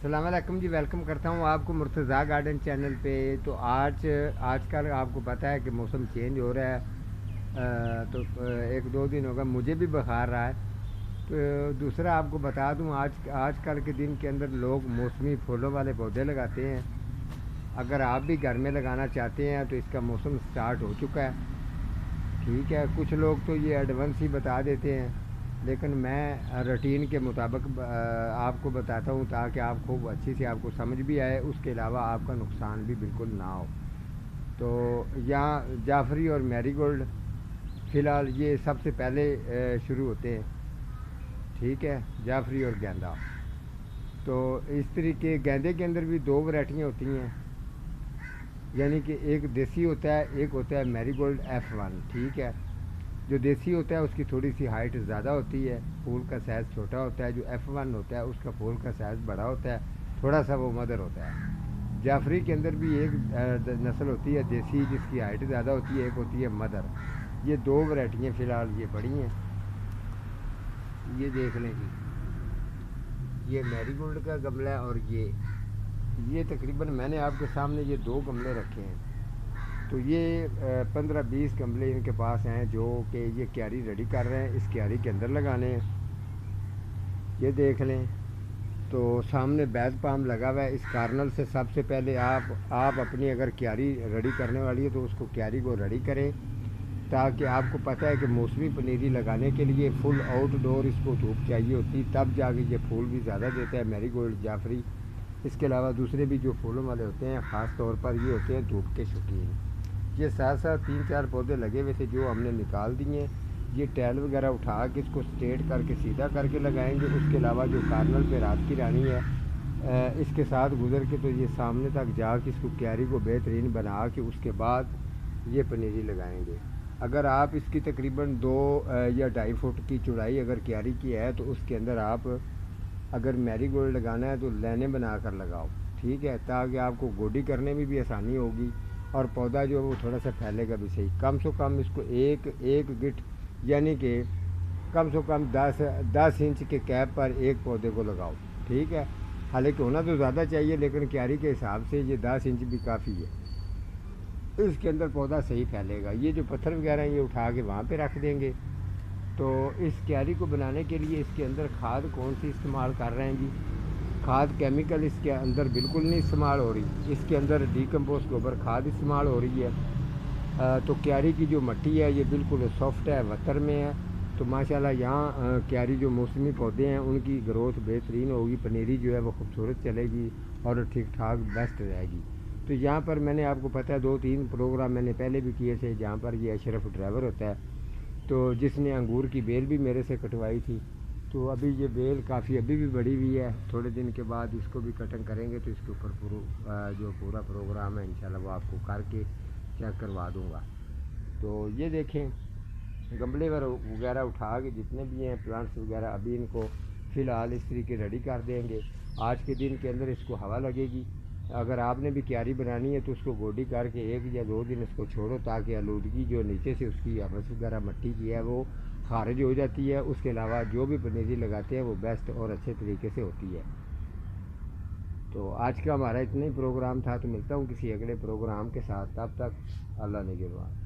अस्सलाम वालेकुम जी। वेलकम करता हूँ आपको मुर्तज़ा गार्डन चैनल पे। तो आजकल आपको पता है कि मौसम चेंज हो रहा है। एक दो दिन होगा मुझे भी बुखार रहा है। तो दूसरा आपको बता दूँ, आजकल के दिन के अंदर लोग मौसमी फूलों वाले पौधे लगाते हैं। अगर आप भी घर में लगाना चाहते हैं तो इसका मौसम स्टार्ट हो चुका है। ठीक है, कुछ लोग तो ये एडवांस ही बता देते हैं, लेकिन मैं रूटीन के मुताबिक आपको बताता हूँ ताकि आप खूब अच्छी से आपको समझ भी आए, उसके अलावा आपका नुकसान भी बिल्कुल ना हो। तो यहाँ जाफरी और मैरीगोल्ड फ़िलहाल ये सबसे पहले शुरू होते हैं। ठीक है, जाफरी और गेंदा। तो इस तरीके गेंदे के अंदर भी दो वैरायटियाँ होती हैं, यानी कि एक देसी होता है, एक होता है मैरीगोल्ड F1। ठीक है, जो देसी होता है उसकी थोड़ी सी हाइट ज़्यादा होती है, फूल का साइज़ छोटा होता है। जो F1 होता है उसका फूल का साइज़ बड़ा होता है, थोड़ा सा वो मदर होता है। जाफरी के अंदर भी एक नस्ल होती है देसी, जिसकी हाइट ज़्यादा होती है, एक होती है मदर। ये दो वैरायटियाँ फ़िलहाल ये पड़ी हैं। ये देख लें जी, ये मैरीगोल्ड का गमला है और ये तकरीबन मैंने आपके सामने ये दो गमले रखे हैं। तो ये 15-20 गमले इनके पास हैं जो कि ये क्यारी रेडी कर रहे हैं, इस क्यारी के अंदर लगाने हैं। ये देख लें, तो सामने बैग पाम लगा हुआ है। इस कार्नल से सबसे पहले आप अपनी अगर क्यारी रेडी करने वाली है तो उसको क्यारी को रेडी करें, ताकि आपको पता है कि मौसमी पनीरी लगाने के लिए फुल आउटडोर इसको धूप चाहिए होती, तब जाके ये फूल भी ज़्यादा देता है मैरीगोल्ड जाफरी। इसके अलावा दूसरे भी जो फूलों वाले होते हैं, ख़ास तौर पर ये होते हैं धूप के शौकीन। ये साथ साथ 3-4 पौधे लगे हुए थे जो हमने निकाल दिए। ये टैल वगैरह उठा के इसको स्ट्रेट करके सीधा करके लगाएंगे। उसके अलावा जो कार्नल पे रात की रानी है, इसके साथ गुजर के तो ये सामने तक जाके इसको क्यारी को बेहतरीन बना के उसके बाद ये पनीरी लगाएंगे। अगर आप इसकी तकरीबन 2 या 2.5 फुट की चौड़ाई अगर क्यारी की है तो उसके अंदर आप अगर मैरीगोल्ड लगाना है तो लाइनें बना कर लगाओ। ठीक है, ताकि आपको गोडी करने में भी आसानी होगी और पौधा जो है वो थोड़ा सा फैलेगा भी सही। कम से कम इसको एक एक गिट, यानी कि कम से कम 10 इंच के कैप पर एक पौधे को लगाओ। ठीक है, हालांकि होना तो ज़्यादा चाहिए, लेकिन क्यारी के हिसाब से ये 10 इंच भी काफ़ी है। इसके अंदर पौधा सही फैलेगा। ये जो पत्थर वगैरह हैं ये उठा के वहाँ पे रख देंगे। तो इस क्यारी को बनाने के लिए इसके अंदर खाद कौन सी इस्तेमाल कर रहे हैं जी? खाद केमिकल इसके अंदर बिल्कुल नहीं इस्तेमाल हो रही, इसके अंदर डीकम्पोस्ट गोबर खाद इस्तेमाल हो रही है। तो क्यारी की जो मिट्टी है ये बिल्कुल सॉफ्ट है, वतर में है। तो माशाल्लाह यहाँ क्यारी जो मौसमी पौधे हैं उनकी ग्रोथ बेहतरीन होगी, पनीरी जो है वो खूबसूरत चलेगी और ठीक ठाक बेस्ट रहेगी। तो यहाँ पर मैंने आपको पता है 2-3 प्रोग्राम मैंने पहले भी किए थे, जहाँ पर ये अशरफ ड्राइवर होता है, तो जिसने अंगूर की बेल भी मेरे से कटवाई थी। तो अभी ये बेल काफ़ी अभी भी बड़ी हुई है, थोड़े दिन के बाद इसको भी कटिंग करेंगे तो इसके ऊपर जो पूरा प्रोग्राम है इंशाल्लाह वो आपको करके चेक करवा दूँगा। तो ये देखें, गमले वगैरह उठा के जितने भी हैं प्लांट्स वगैरह अभी इनको फ़िलहाल इस तरीके रेडी कर देंगे। आज के दिन के अंदर इसको हवा लगेगी। अगर आपने भी क्यारी बनानी है तो उसको गोडी करके 1 या 2 दिन इसको छोड़ो, ताकि आलूदगी जो नीचे से उसकी हमस वगैरह मिट्टी की है वो खारिज हो जाती है। उसके अलावा जो भी पनीरी लगाते हैं वो बेस्ट और अच्छे तरीके से होती है। तो आज का हमारा इतना ही प्रोग्राम था। तो मिलता हूँ किसी अगले प्रोग्राम के साथ, तब तक अल्लाह निगहबान।